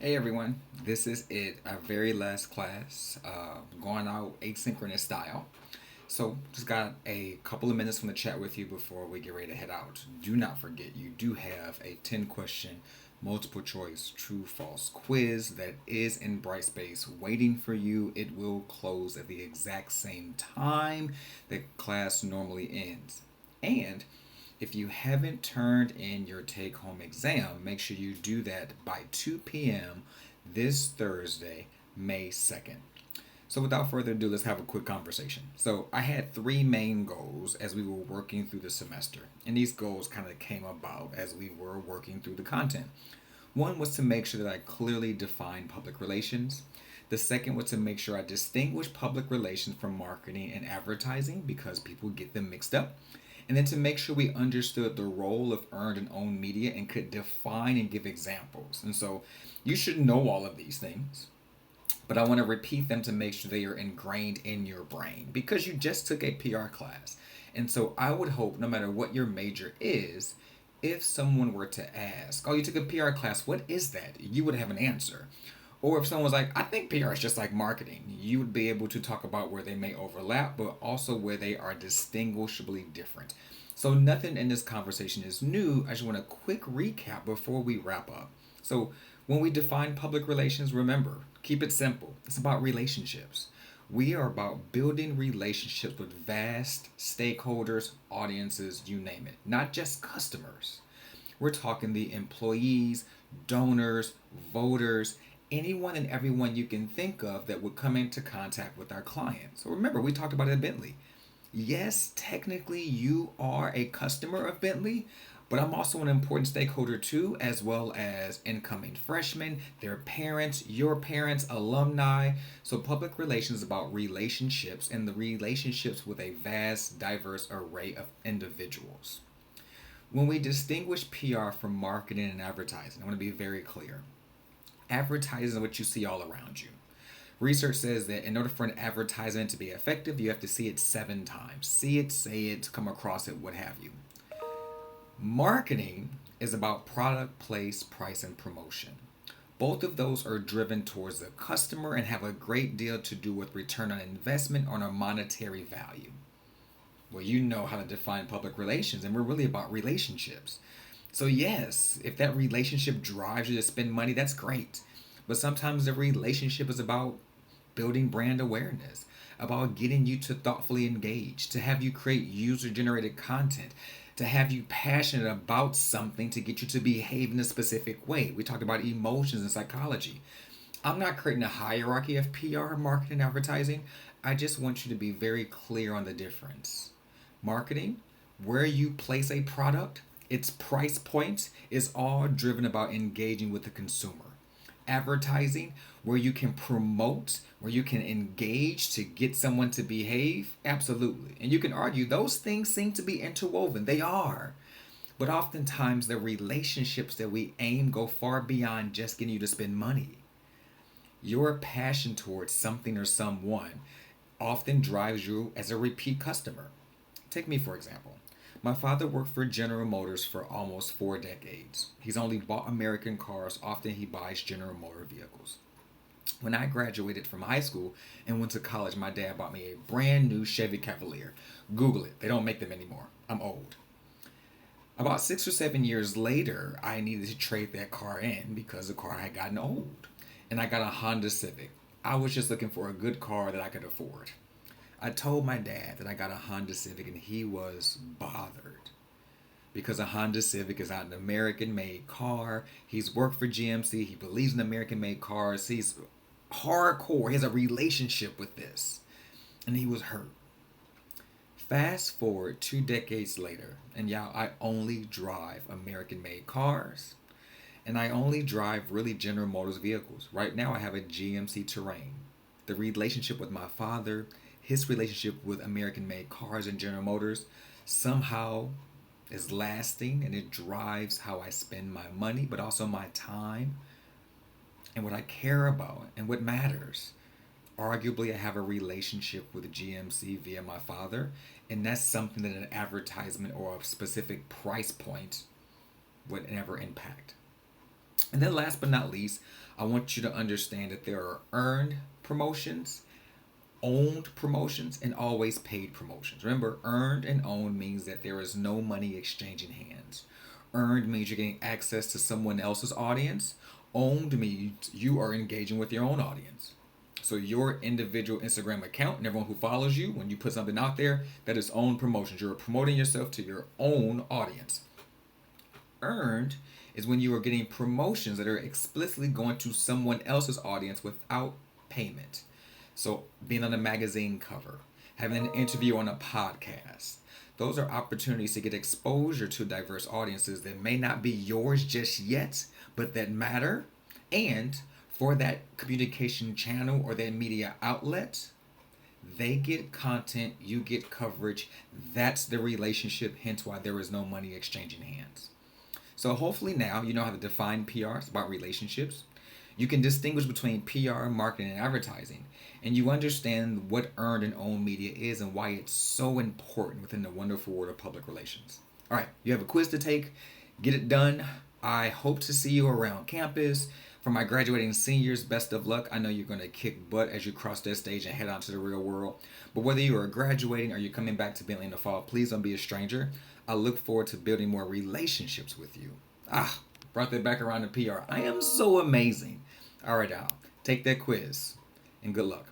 Hey everyone, this is it, our very last class, going out asynchronous style. So, just got a couple of minutes from the chat with you before we get ready to head out. Do not forget, you do have a 10 question multiple choice true false quiz that is in Brightspace waiting for you. It will close at the exact same time that class normally ends. And if you haven't turned in your take home exam, make sure you do that by 2 p.m. this Thursday, May 2nd. So, without further ado, let's have a quick conversation. So, I had three main goals as we were working through the semester, and these goals kind of came about as we were working through the content. One was to make sure that I clearly define public relations. The second was to make sure I distinguish public relations from marketing and advertising because people get them mixed up. And then to make sure we understood the role of earned and owned media and could define and give examples. And so you should know all of these things, but I want to repeat them to make sure they are ingrained in your brain because you just took a PR class. And so I would hope, no matter what your major is, if someone were to ask, "Oh, you took a PR class, what is that?" you would have an answer. Or if someone was like, "I think PR is just like marketing," you would be able to talk about where they may overlap, but also where they are distinguishably different. So nothing in this conversation is new. I just want a quick recap before we wrap up. So when we define public relations, remember, keep it simple. It's about relationships. We are about building relationships with vast stakeholders, audiences, you name it, not just customers. We're talking the employees, donors, voters, anyone and everyone you can think of that would come into contact with our clients. So remember, we talked about it at Bentley. Yes, technically you are a customer of Bentley, but I'm also an important stakeholder too, as well as incoming freshmen, their parents, your parents, alumni. So public relations is about relationships and the relationships with a vast, diverse array of individuals. When we distinguish PR from marketing and advertising, I want to be very clear. Advertising is what you see all around you. Research says that in order for an advertisement to be effective, you have to see it 7 times. See it, say it, come across it, what have you. Marketing is about product, place, price, and promotion. Both of those are driven towards the customer and have a great deal to do with return on investment on a monetary value. Well, you know how to define public relations, and we're really about relationships. So, yes, if that relationship drives you to spend money, that's great. But sometimes the relationship is about building brand awareness, about getting you to thoughtfully engage, to have you create user generated content, to have you passionate about something to get you to behave in a specific way. We talked about emotions and psychology. I'm not creating a hierarchy of PR, marketing, and advertising. I just want you to be very clear on the difference. Marketing, where you place a product, its price point is all driven about engaging with the consumer. Advertising, where you can promote, where you can engage to get someone to behave, absolutely. And you can argue those things seem to be interwoven. They are. But oftentimes, the relationships that we aim go far beyond just getting you to spend money. Your passion towards something or someone often drives you as a repeat customer. Take me, for example. My father worked for General Motors for almost 4 decades. He's only bought American cars, often he buys General Motor vehicles. When I graduated from high school and went to college, my dad bought me a brand new Chevy Cavalier. Google it, they don't make them anymore. I'm old. About 6 or 7 years later, I needed to trade that car in because the car had gotten old. And I got a Honda Civic. I was just looking for a good car that I could afford. I told my dad that I got a Honda Civic and he was bothered because a Honda Civic is not an American made car. He's worked for GMC, he believes in American made cars. He's hardcore, he has a relationship with this. And he was hurt. Fast forward 2 decades later, and y'all, I only drive American made cars and I only drive really General Motors vehicles. Right now, I have a GMC Terrain. The relationship with my father, his relationship with American made cars and General Motors, somehow is lasting and it drives how I spend my money, but also my time and what I care about and what matters. Arguably, I have a relationship with GMC via my father, and that's something that an advertisement or a specific price point would never impact. And then last but not least, I want you to understand that there are earned promotions, owned promotions, and always paid promotions. Remember, earned and owned means that there is no money exchanging hands. Earned means you're getting access to someone else's audience. Owned means you are engaging with your own audience. So your individual Instagram account and everyone who follows you, when you put something out there, that is owned promotions. You're promoting yourself to your own audience. Earned is when you are getting promotions that are explicitly going to someone else's audience without payment. So being on a magazine cover, having an interview on a podcast. Those are opportunities to get exposure to diverse audiences that may not be yours just yet, but that matter. And for that communication channel or that media outlet, they get content, you get coverage. That's the relationship, hence why there is no money exchanging hands. So hopefully now you know how to define PR. It's about relationships. You can distinguish between PR, marketing, and advertising, and you understand what earned and owned media is and why it's so important within the wonderful world of public relations. All right, you have a quiz to take. Get it done. I hope to see you around campus. For my graduating seniors, best of luck. I know you're going to kick butt as you cross that stage and head out to the real world. But whether you are graduating or you're coming back to Bentley in the fall, please don't be a stranger. I look forward to building more relationships with you. Brought that back around to PR. I am so amazing. All right, Al, take that quiz and good luck.